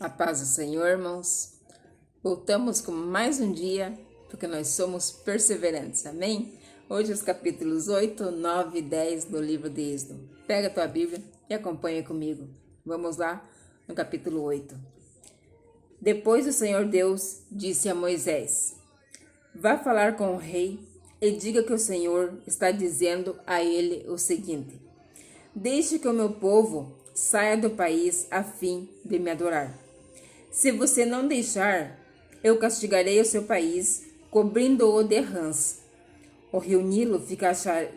A paz do Senhor, irmãos. Voltamos com mais um dia, porque nós somos perseverantes, amém? Hoje os capítulos 8, 9 e 10 do livro de Êxodo. Pega a tua Bíblia e acompanha comigo. Vamos lá no capítulo 8. Depois o Senhor Deus disse a Moisés: vá falar com o rei e diga que o Senhor está dizendo a ele o seguinte: deixe que o meu povo saia do país a fim de me adorar. Se você não deixar, eu castigarei o seu país, cobrindo-o de rãs. O rio Nilo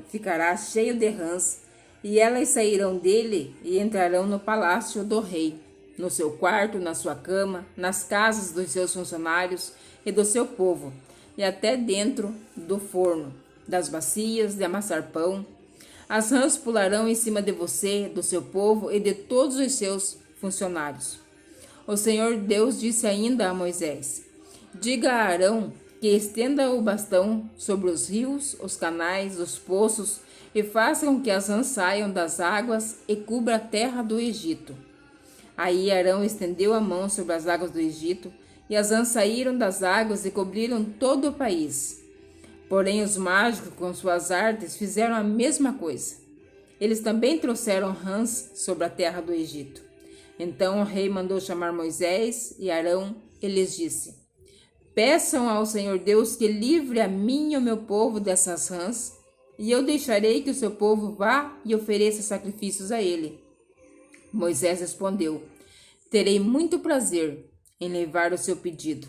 ficará cheio de rãs, e elas sairão dele e entrarão no palácio do rei, no seu quarto, na sua cama, nas casas dos seus funcionários e do seu povo, e até dentro do forno, das bacias de amassar pão. As rãs pularão em cima de você, do seu povo e de todos os seus funcionários. O Senhor Deus disse ainda a Moisés: diga a Arão que estenda o bastão sobre os rios, os canais, os poços, e faça com que as rãs saiam das águas e cubra a terra do Egito. Aí Arão estendeu a mão sobre as águas do Egito, e as rãs saíram das águas e cobriram todo o país. Porém, os mágicos, com suas artes, fizeram a mesma coisa. Eles também trouxeram rãs sobre a terra do Egito. Então o rei mandou chamar Moisés e Arão e lhes disse: peçam ao Senhor Deus que livre a mim e o meu povo dessas rãs, e eu deixarei que o seu povo vá e ofereça sacrifícios a ele. Moisés respondeu: terei muito prazer em levar o seu pedido.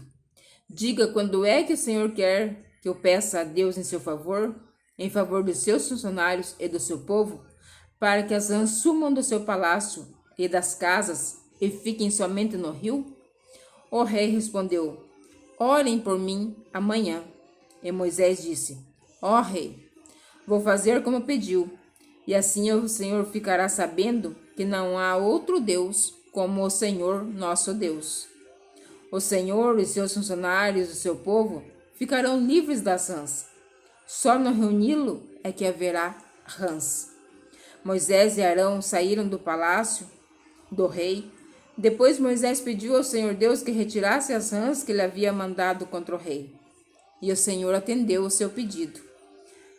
Diga quando é que o Senhor quer que eu peça a Deus em favor dos seus funcionários e do seu povo, para que as rãs sumam do seu palácio e das casas e fiquem somente no rio? O rei respondeu: orem por mim amanhã. E Moisés disse: ó rei, vou fazer como pediu, e assim o Senhor ficará sabendo que não há outro Deus como o Senhor nosso Deus. O Senhor e seus funcionários e o seu povo ficarão livres das rãs. Só no rio Nilo é que haverá rãs. Moisés e Arão saíram do palácio do rei. Depois Moisés pediu ao Senhor Deus que retirasse as rãs que ele havia mandado contra o rei. E o Senhor atendeu o seu pedido.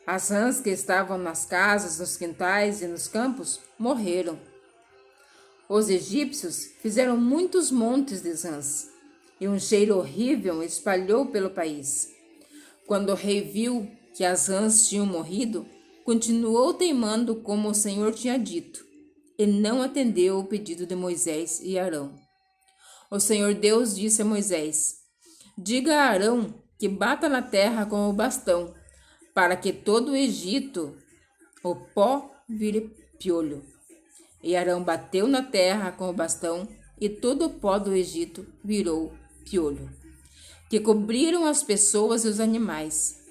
As rãs que estavam nas casas, nos quintais e nos campos morreram. Os egípcios fizeram muitos montes de rãs, e um cheiro horrível espalhou pelo país. Quando o rei viu que as rãs tinham morrido, continuou teimando como o Senhor tinha dito, e não atendeu o pedido de Moisés e Arão. O Senhor Deus disse a Moisés: diga a Arão que bata na terra com o bastão, para que todo o Egito, o pó, vire piolho. E Arão bateu na terra com o bastão, e todo o pó do Egito virou piolho, que cobriram as pessoas e os animais.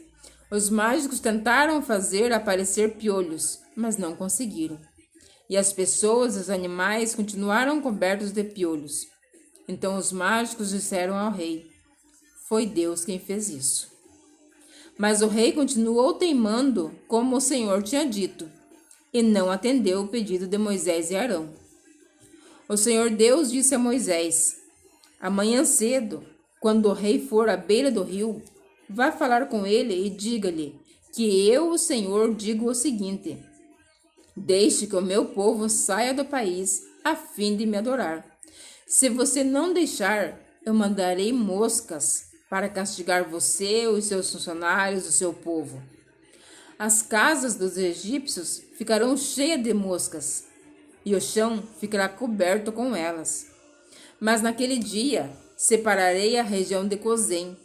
Os mágicos tentaram fazer aparecer piolhos, mas não conseguiram. E as pessoas e os animais continuaram cobertos de piolhos. Então os mágicos disseram ao rei: foi Deus quem fez isso. Mas o rei continuou teimando como o Senhor tinha dito, e não atendeu o pedido de Moisés e Arão. O Senhor Deus disse a Moisés: amanhã cedo, quando o rei for à beira do rio, vá falar com ele e diga-lhe que eu, o Senhor, digo o seguinte: deixe que o meu povo saia do país a fim de me adorar. Se você não deixar, eu mandarei moscas para castigar você, os seus funcionários, o seu povo. As casas dos egípcios ficarão cheias de moscas, e o chão ficará coberto com elas. Mas naquele dia separarei a região de Gozém,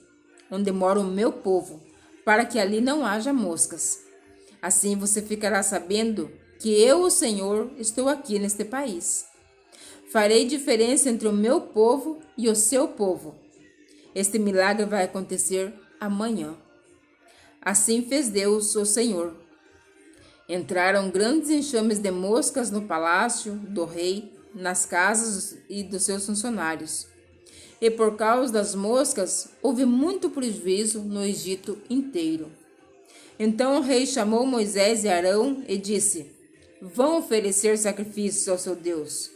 onde mora o meu povo, para que ali não haja moscas. Assim você ficará sabendo que eu, o Senhor, estou aqui neste país. Farei diferença entre o meu povo e o seu povo. Este milagre vai acontecer amanhã. Assim fez Deus, o Senhor. Entraram grandes enxames de moscas no palácio do rei, nas casas e dos seus funcionários. E por causa das moscas, houve muito prejuízo no Egito inteiro. Então o rei chamou Moisés e Arão e disse: vão oferecer sacrifícios ao seu Deus.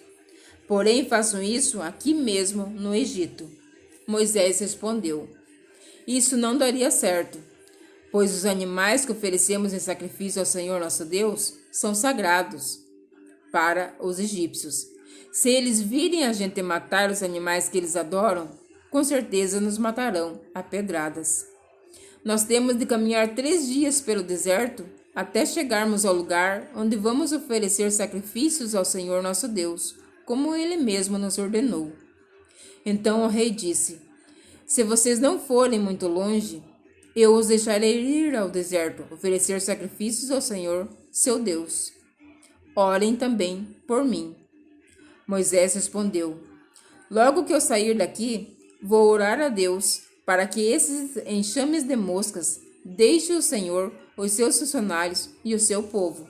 Porém, façam isso aqui mesmo no Egito. Moisés respondeu: Isso não daria certo, pois os animais que oferecemos em sacrifício ao Senhor nosso Deus são sagrados para os egípcios. Se eles virem a gente matar os animais que eles adoram, com certeza nos matarão a pedradas. Nós temos de caminhar 3 dias pelo deserto até chegarmos ao lugar onde vamos oferecer sacrifícios ao Senhor nosso Deus, como Ele mesmo nos ordenou. Então o rei disse: Se vocês não forem muito longe, eu os deixarei ir ao deserto, oferecer sacrifícios ao Senhor, seu Deus. Orem também por mim. Moisés respondeu: Logo que eu sair daqui, vou orar a Deus para que esses enxames de moscas deixem o Senhor, os seus funcionários e o seu povo.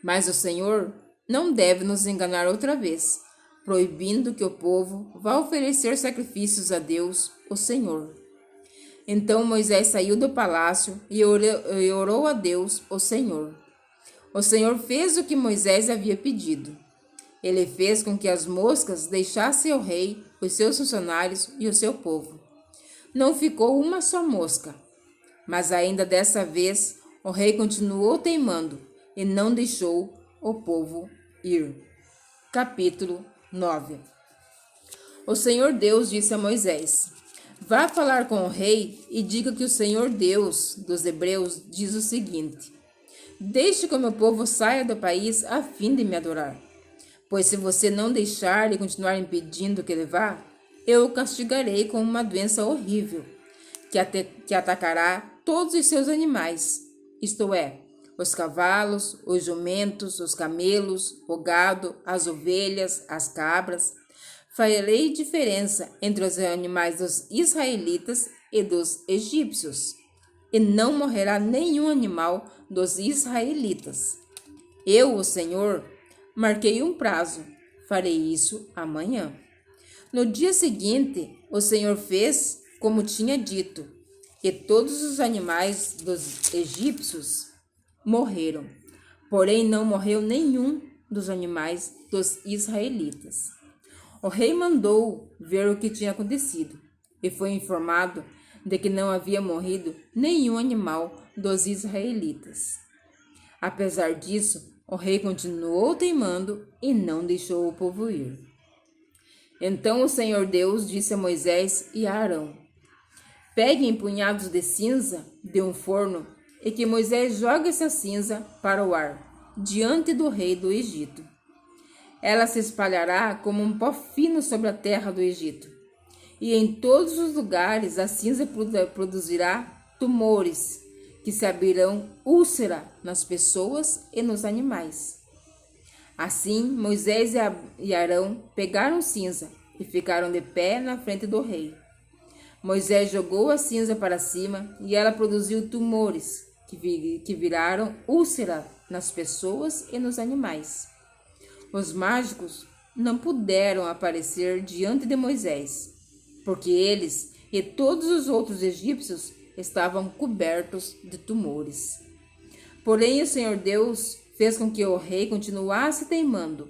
Mas o Senhor não deve nos enganar outra vez, proibindo que o povo vá oferecer sacrifícios a Deus, o Senhor. Então Moisés saiu do palácio e orou a Deus, o Senhor. O Senhor fez o que Moisés havia pedido. Ele fez com que as moscas deixassem o rei, os seus funcionários e o seu povo. Não ficou uma só mosca, mas ainda dessa vez o rei continuou teimando e não deixou o povo ir. Capítulo 9. O Senhor Deus disse a Moisés: Vá falar com o rei e diga que o Senhor Deus dos Hebreus diz o seguinte: Deixe que o meu povo saia do país a fim de me adorar. Pois se você não deixar e continuar impedindo que ele vá, eu o castigarei com uma doença horrível, que atacará todos os seus animais, isto é, os cavalos, os jumentos, os camelos, o gado, as ovelhas, as cabras. Farei diferença entre os animais dos israelitas e dos egípcios, e não morrerá nenhum animal dos israelitas. Eu, o Senhor, marquei um prazo, farei isso amanhã. No dia seguinte, o Senhor fez como tinha dito, e todos os animais dos egípcios morreram. Porém, não morreu nenhum dos animais dos israelitas. O rei mandou ver o que tinha acontecido, e foi informado de que não havia morrido nenhum animal dos israelitas. Apesar disso, o rei continuou teimando e não deixou o povo ir. Então o Senhor Deus disse a Moisés e a Arão: Peguem punhados de cinza de um forno e que Moisés jogue essa cinza para o ar, diante do rei do Egito. Ela se espalhará como um pó fino sobre a terra do Egito, e em todos os lugares a cinza produzirá tumores, que se abrirão úlcera nas pessoas e nos animais. Assim, Moisés e Arão pegaram cinza e ficaram de pé na frente do rei. Moisés jogou a cinza para cima e ela produziu tumores, que viraram úlcera nas pessoas e nos animais. Os mágicos não puderam aparecer diante de Moisés, porque eles e todos os outros egípcios estavam cobertos de tumores. Porém, o Senhor Deus fez com que o rei continuasse teimando.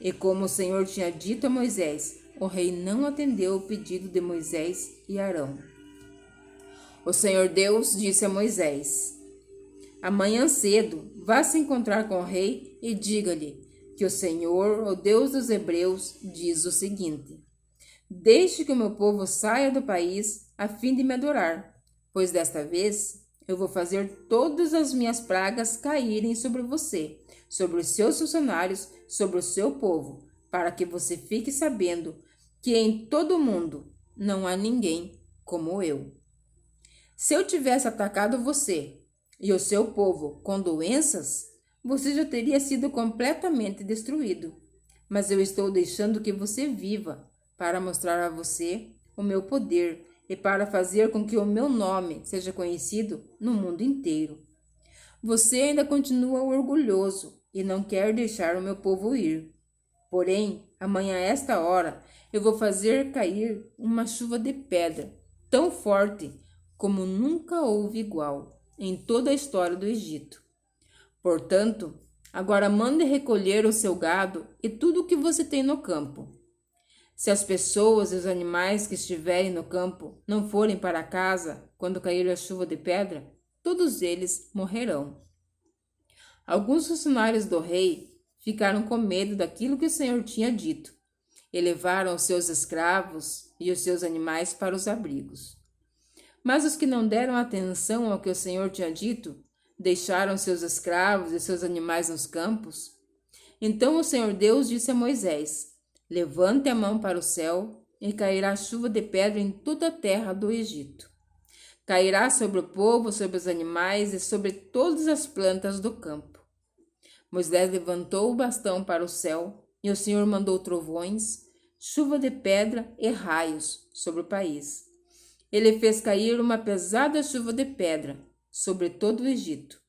E como o Senhor tinha dito a Moisés, o rei não atendeu o pedido de Moisés e Arão. O Senhor Deus disse a Moisés: Amanhã cedo, vá se encontrar com o rei e diga-lhe que o Senhor, o Deus dos Hebreus, diz o seguinte: Deixe que o meu povo saia do país a fim de me adorar, pois desta vez eu vou fazer todas as minhas pragas caírem sobre você, sobre os seus funcionários, sobre o seu povo, para que você fique sabendo que em todo o mundo não há ninguém como eu. Se eu tivesse atacado você e o seu povo com doenças, você já teria sido completamente destruído. Mas eu estou deixando que você viva para mostrar a você o meu poder e para fazer com que o meu nome seja conhecido no mundo inteiro. Você ainda continua orgulhoso e não quer deixar o meu povo ir. Porém, amanhã a esta hora, eu vou fazer cair uma chuva de pedra tão forte como nunca houve igual em toda a história do Egito. Portanto, Agora mande recolher o seu gado e tudo o que você tem no campo. Se as pessoas e os animais que estiverem no campo não forem para casa quando cair a chuva de pedra, todos eles morrerão. Alguns funcionários do rei ficaram com medo daquilo que o Senhor tinha dito e levaram os seus escravos e os seus animais para os abrigos. Mas os que não deram atenção ao que o Senhor tinha dito, deixaram seus escravos e seus animais nos campos. Então o Senhor Deus disse a Moisés: levante a mão para o céu e cairá chuva de pedra em toda a terra do Egito. Cairá sobre o povo, sobre os animais e sobre todas as plantas do campo. Moisés levantou o bastão para o céu e o Senhor mandou trovões, chuva de pedra e raios sobre o país. Ele fez cair uma pesada chuva de pedra sobre todo o Egito,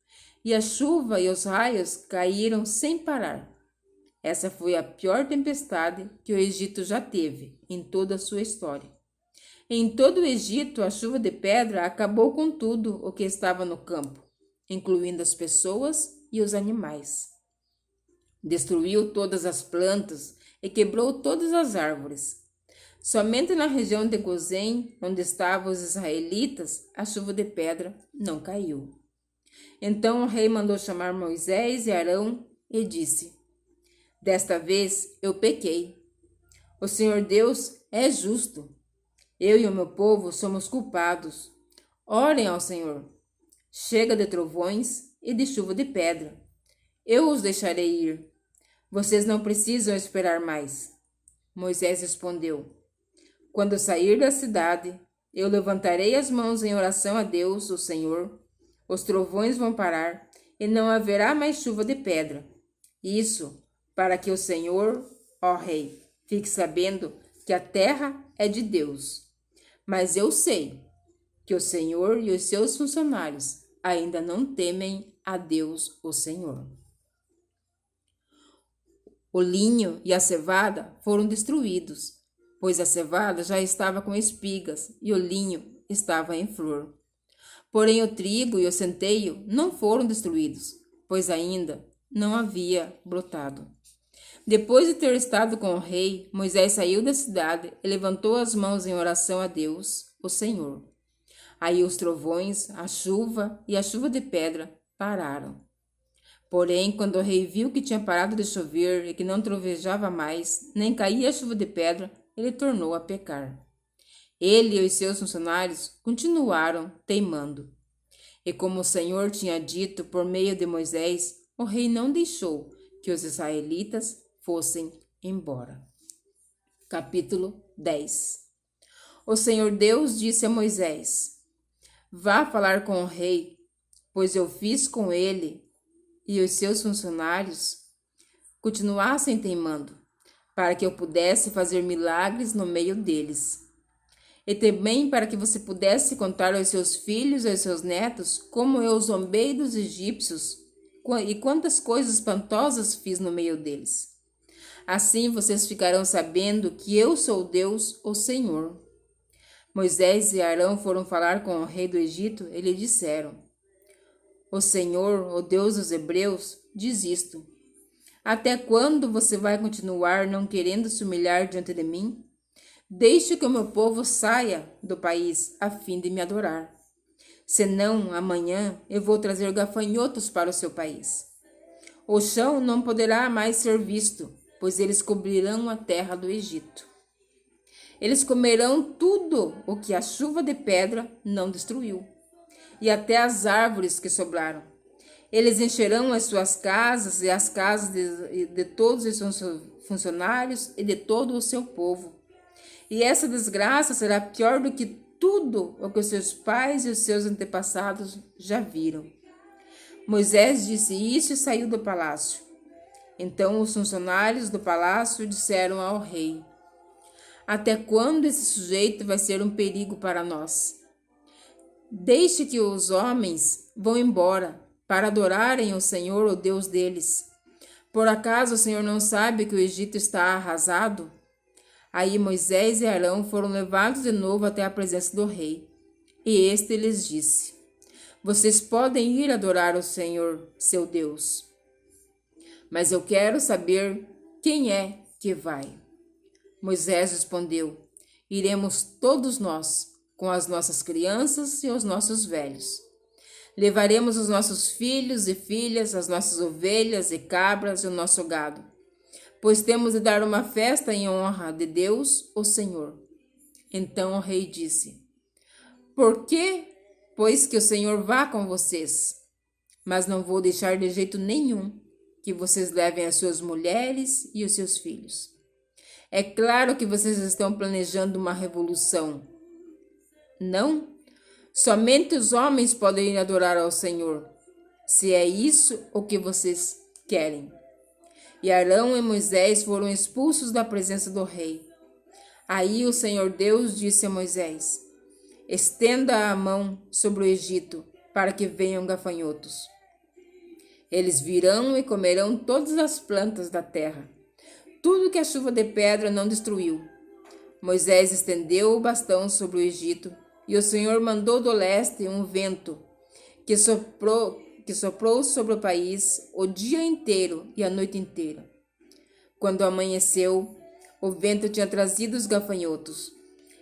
e a chuva e os raios caíram sem parar. Essa foi a pior tempestade que o Egito já teve em toda a sua história. Em todo o Egito, a chuva de pedra acabou com tudo o que estava no campo, incluindo as pessoas e os animais. Destruiu todas as plantas e quebrou todas as árvores. Somente na região de Gozém, onde estavam os israelitas, a chuva de pedra não caiu. Então o rei mandou chamar Moisés e Arão e disse: desta vez eu pequei. O Senhor Deus é justo. Eu e o meu povo somos culpados. Orem ao Senhor. Chega de trovões e de chuva de pedra. Eu os deixarei ir. Vocês não precisam esperar mais. Moisés respondeu: quando sair da cidade, eu levantarei as mãos em oração a Deus, o Senhor. Os trovões vão parar e não haverá mais chuva de pedra. Isso para que o Senhor, ó Rei, fique sabendo que a terra é de Deus. Mas eu sei que o Senhor e os seus funcionários ainda não temem a Deus, o Senhor. O linho e a cevada foram destruídos, pois a cevada já estava com espigas e o linho estava em flor. Porém o trigo e o centeio não foram destruídos, pois ainda não havia brotado. Depois de ter estado com o rei, Moisés saiu da cidade e levantou as mãos em oração a Deus, o Senhor. Aí os trovões, a chuva e a chuva de pedra pararam. Porém, quando o rei viu que tinha parado de chover e que não trovejava mais, nem caía a chuva de pedra, ele tornou a pecar. Ele e os seus funcionários continuaram teimando. E como o Senhor tinha dito por meio de Moisés, o rei não deixou que os israelitas fossem embora. Capítulo 10. O Senhor Deus disse a Moisés: vá falar com o rei, pois eu fiz com ele e os seus funcionários continuassem teimando, para que eu pudesse fazer milagres no meio deles. E também para que você pudesse contar aos seus filhos e aos seus netos como eu zombei dos egípcios e quantas coisas espantosas fiz no meio deles. Assim vocês ficarão sabendo que eu sou Deus, o Senhor. Moisés e Arão foram falar com o rei do Egito e lhe disseram: o Senhor, o Deus dos hebreus, diz isto: até quando você vai continuar não querendo se humilhar diante de mim? Deixe que o meu povo saia do país a fim de me adorar. Senão, amanhã eu vou trazer gafanhotos para o seu país. O chão não poderá mais ser visto, pois eles cobrirão a terra do Egito. Eles comerão tudo o que a chuva de pedra não destruiu, e até as árvores que sobraram. Eles encherão as suas casas e as casas de todos os seus funcionários e de todo o seu povo. E essa desgraça será pior do que tudo o que os seus pais e os seus antepassados já viram. Moisés disse isso e saiu do palácio. Então os funcionários do palácio disseram ao rei: até quando esse sujeito vai ser um perigo para nós? Deixe que os homens vão embora para adorarem o Senhor, o Deus deles. Por acaso o Senhor não sabe que o Egito está arrasado? Aí Moisés e Arão foram levados de novo até a presença do rei. E este lhes disse: vocês podem ir adorar o Senhor, seu Deus. mas eu quero saber quem é que vai. Moisés respondeu: iremos todos nós, com as nossas crianças e os nossos velhos. Levaremos os nossos filhos e filhas, as nossas ovelhas e cabras e o nosso gado, pois temos de dar uma festa em honra de Deus, o Senhor. Então o rei disse: por que, pois, que o Senhor vá com vocês? Mas não vou deixar de jeito nenhum que vocês levem as suas mulheres e os seus filhos. É claro que vocês estão planejando uma revolução. Não? Somente os homens podem ir adorar ao Senhor, se é isso o que vocês querem. E Arão e Moisés foram expulsos da presença do rei. Aí o Senhor Deus disse a Moisés: estenda a mão sobre o Egito, para que venham gafanhotos. Eles virão e comerão todas as plantas da terra, tudo que a chuva de pedra não destruiu. Moisés estendeu o bastão sobre o Egito, e o Senhor mandou do leste um vento que soprou sobre o país o dia inteiro e a noite inteira. Quando amanheceu, o vento tinha trazido os gafanhotos.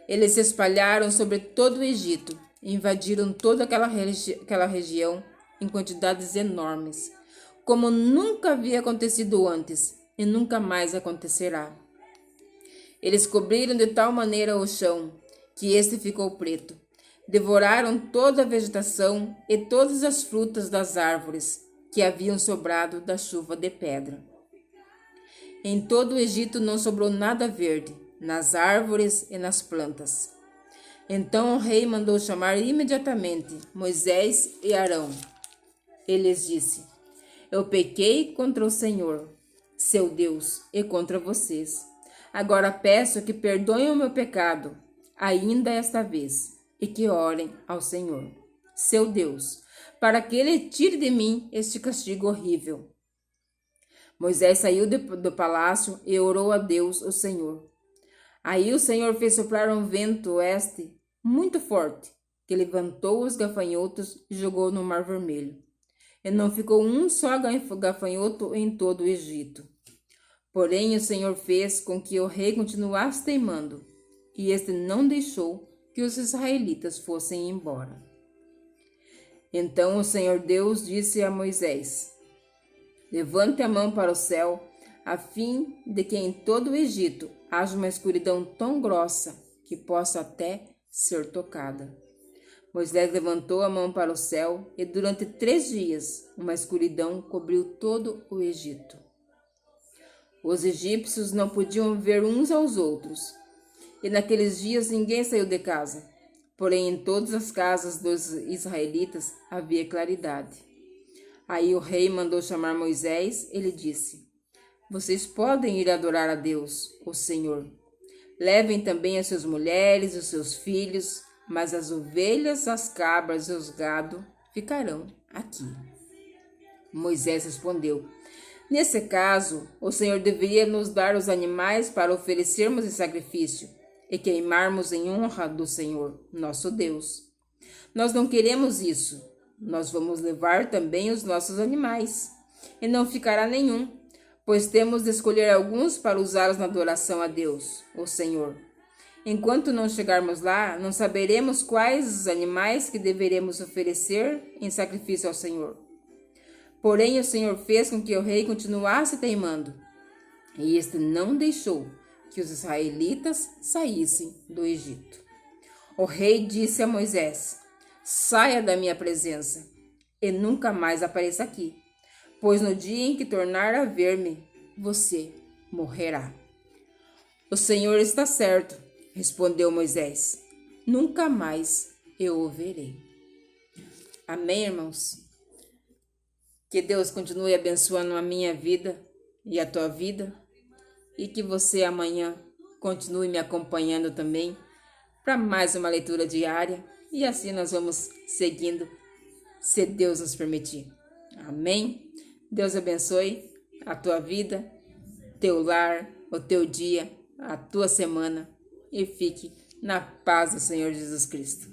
Eles se espalharam sobre todo o Egito e invadiram toda aquela região em quantidades enormes, como nunca havia acontecido antes e nunca mais acontecerá. Eles cobriram de tal maneira o chão que este ficou preto. Devoraram toda a vegetação e todas as frutas das árvores que haviam sobrado da chuva de pedra. Em todo o Egito não sobrou nada verde, nas árvores e nas plantas. Então o rei mandou chamar imediatamente Moisés e Arão. Ele lhes disse: eu pequei contra o Senhor, seu Deus, e contra vocês. Agora peço que perdoem o meu pecado, ainda esta vez, e que orem ao Senhor, seu Deus, para que ele tire de mim este castigo horrível. Moisés saiu do palácio e orou a Deus, o Senhor. Aí o Senhor fez soprar um vento oeste muito forte, que levantou os gafanhotos e jogou no Mar Vermelho. E não ficou um só gafanhoto em todo o Egito. Porém o Senhor fez com que o rei continuasse teimando, e este não deixou que os israelitas fossem embora. Então o Senhor Deus disse a Moisés: levante a mão para o céu, a fim de que em todo o Egito haja uma escuridão tão grossa que possa até ser tocada. Moisés levantou a mão para o céu e durante 3 dias uma escuridão cobriu todo o Egito. Os egípcios não podiam ver uns aos outros, e naqueles dias ninguém saiu de casa. Porém, em todas as casas dos israelitas havia claridade. Aí o rei mandou chamar Moisés e lhe disse: vocês podem ir adorar a Deus, o Senhor. Levem também as suas mulheres e os seus filhos, mas as ovelhas, as cabras e os gado ficarão aqui. Moisés respondeu: nesse caso, o Senhor deveria nos dar os animais para oferecermos em sacrifício e queimarmos em honra do Senhor, nosso Deus. Nós não queremos isso. Nós vamos levar também os nossos animais, e não ficará nenhum, pois temos de escolher alguns para usá-los na adoração a Deus, o Senhor. Enquanto não chegarmos lá, não saberemos quais os animais que deveremos oferecer em sacrifício ao Senhor. Porém, o Senhor fez com que o rei continuasse teimando, e este não deixou que os israelitas saíssem do Egito. O rei disse a Moisés: saia da minha presença e nunca mais apareça aqui, pois no dia em que tornar a ver-me, você morrerá. O Senhor está certo, respondeu Moisés, nunca mais eu o verei. Amém, irmãos? Que Deus continue abençoando a minha vida e a tua vida, e que você amanhã continue me acompanhando também para mais uma leitura diária, e assim nós vamos seguindo, se Deus nos permitir. Amém? Deus abençoe a tua vida, teu lar, o teu dia, a tua semana, e fique na paz do Senhor Jesus Cristo.